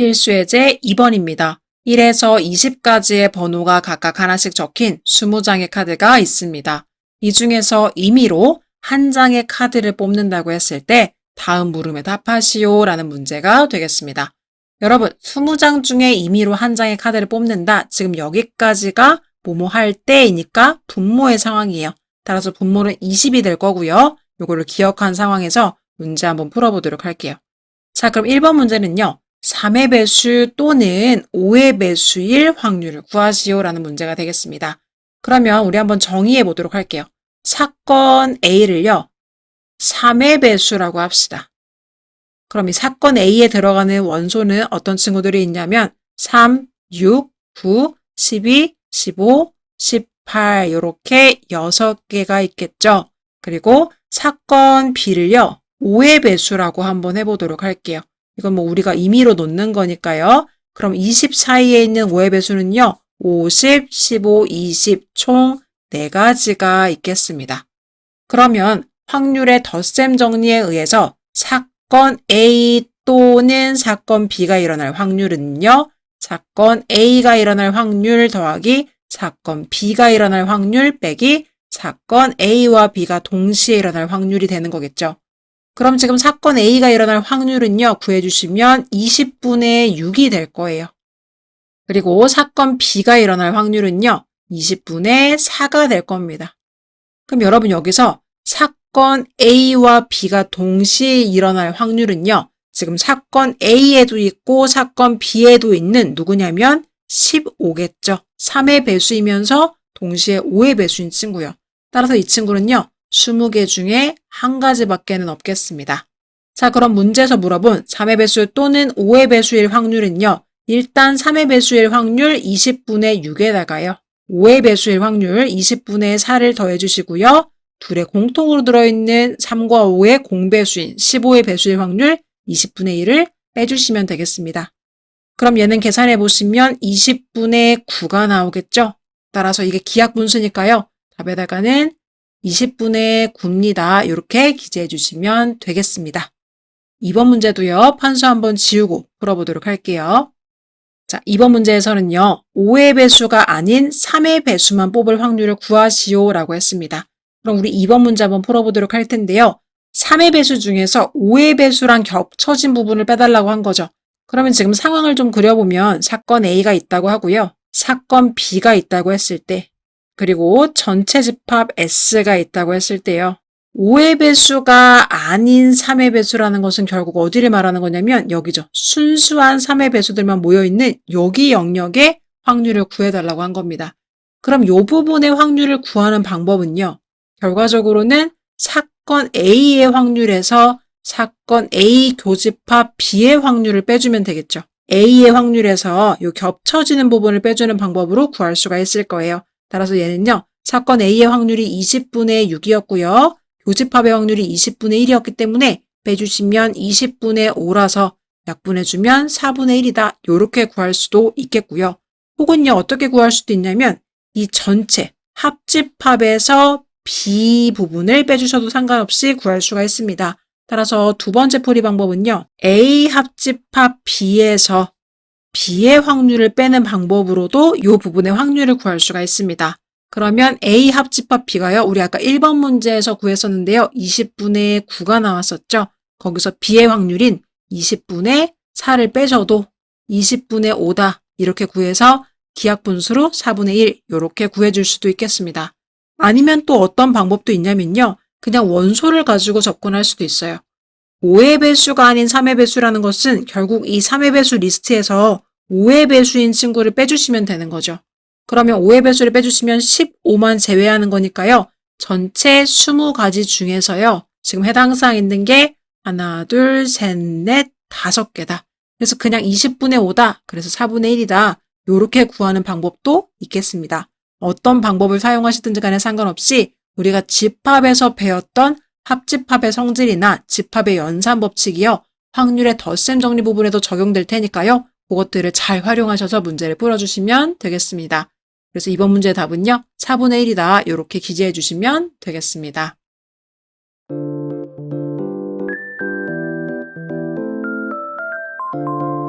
필수예제 2번입니다. 1에서 20까지의 번호가 각각 하나씩 적힌 20장의 카드가 있습니다. 이 중에서 임의로 한 장의 카드를 뽑는다고 했을 때 다음 물음에 답하시오 라는 문제가 되겠습니다. 여러분, 20장 중에 임의로 한 장의 카드를 뽑는다. 지금 여기까지가 뭐뭐 할 때이니까 분모의 상황이에요. 따라서 분모는 20이 될 거고요. 이거를 기억한 상황에서 문제 한번 풀어보도록 할게요. 자, 그럼 1번 문제는요. 3의 배수 또는 5의 배수일 확률을 구하시오 라는 문제가 되겠습니다. 그러면 우리 한번 정의해 보도록 할게요. 사건 A를요. 3의 배수라고 합시다. 그럼 이 사건 A에 들어가는 원소는 어떤 친구들이 있냐면 3, 6, 9, 12, 15, 18 이렇게 6개가 있겠죠. 그리고 사건 B를요. 5의 배수라고 한번 해보도록 할게요. 이건 뭐 우리가 임의로 놓는 거니까요. 그럼 20 사이에 있는 5의 배수는요. 50, 15, 20 총 4가지가 있겠습니다. 그러면 확률의 덧셈 정리에 의해서 사건 A 또는 사건 B가 일어날 확률은요. 사건 A가 일어날 확률 더하기 사건 B가 일어날 확률 빼기 사건 A와 B가 동시에 일어날 확률이 되는 거겠죠. 그럼 지금 사건 A가 일어날 확률은요. 구해주시면 20분의 6이 될 거예요. 그리고 사건 B가 일어날 확률은요. 20분의 4가 될 겁니다. 그럼 여러분 여기서 사건 A와 B가 동시에 일어날 확률은요. 지금 사건 A에도 있고 사건 B에도 있는 누구냐면 15겠죠. 3의 배수이면서 동시에 5의 배수인 친구요. 따라서 이 친구는요. 20개 중에 한 가지밖에는 없겠습니다. 자, 그럼 문제에서 물어본 3의 배수 또는 5의 배수일 확률은요. 일단 3의 배수일 확률 20분의 6에다가요. 5의 배수일 확률 20분의 4를 더해주시고요. 둘의 공통으로 들어있는 3과 5의 공배수인 15의 배수일 확률 20분의 1을 빼주시면 되겠습니다. 그럼 얘는 계산해보시면 20분의 9가 나오겠죠? 따라서 이게 기하분수니까요. 답에다가는 20분의 9입니다. 이렇게 기재해 주시면 되겠습니다. 2번 문제도요. 판수 한번 지우고 풀어보도록 할게요. 자, 2번 문제에서는요. 5의 배수가 아닌 3의 배수만 뽑을 확률을 구하시오 라고 했습니다. 그럼 우리 2번 문제 한번 풀어보도록 할 텐데요. 3의 배수 중에서 5의 배수랑 겹쳐진 부분을 빼달라고 한 거죠. 그러면 지금 상황을 좀 그려보면 사건 A가 있다고 하고요. 사건 B가 있다고 했을 때 그리고 전체 집합 S가 있다고 했을 때요. 5의 배수가 아닌 3의 배수라는 것은 결국 어디를 말하는 거냐면 여기죠. 순수한 3의 배수들만 모여있는 여기 영역의 확률을 구해달라고 한 겁니다. 그럼 이 부분의 확률을 구하는 방법은요. 결과적으로는 사건 A의 확률에서 사건 A 교집합 B의 확률을 빼주면 되겠죠. A의 확률에서 이 겹쳐지는 부분을 빼주는 방법으로 구할 수가 있을 거예요. 따라서 얘는요. 사건 A의 확률이 20분의 6이었고요. 교집합의 확률이 20분의 1이었기 때문에 빼주시면 20분의 5라서 약분해주면 4분의 1이다. 이렇게 구할 수도 있겠고요. 혹은요. 어떻게 구할 수도 있냐면 이 전체 합집합에서 B 부분을 빼주셔도 상관없이 구할 수가 있습니다. 따라서 두 번째 풀이 방법은요. A 합집합 B에서 B의 확률을 빼는 방법으로도 이 부분의 확률을 구할 수가 있습니다. 그러면 A 합집합 B가요. 우리 아까 1번 문제에서 구했었는데요. 20분의 9가 나왔었죠. 거기서 B의 확률인 20분의 4를 빼줘도 20분의 5다. 이렇게 구해서 기하분수로 4분의 1 이렇게 구해줄 수도 있겠습니다. 아니면 또 어떤 방법도 있냐면요. 그냥 원소를 가지고 접근할 수도 있어요. 5의 배수가 아닌 3의 배수라는 것은 결국 이 3의 배수 리스트에서 5의 배수인 친구를 빼주시면 되는 거죠. 그러면 5의 배수를 빼주시면 15만 제외하는 거니까요. 전체 20가지 중에서요. 지금 해당 사항 있는 게 하나, 둘, 셋, 넷, 5개다. 그래서 그냥 20분의 5다. 그래서 4분의 1이다. 이렇게 구하는 방법도 있겠습니다. 어떤 방법을 사용하시든지 간에 상관없이 우리가 집합에서 배웠던 합집합의 성질이나 집합의 연산 법칙이요. 확률의 덧셈 정리 부분에도 적용될 테니까요. 그것들을 잘 활용하셔서 문제를 풀어주시면 되겠습니다. 그래서 이번 문제의 답은요. 4분의 1이다. 이렇게 기재해 주시면 되겠습니다.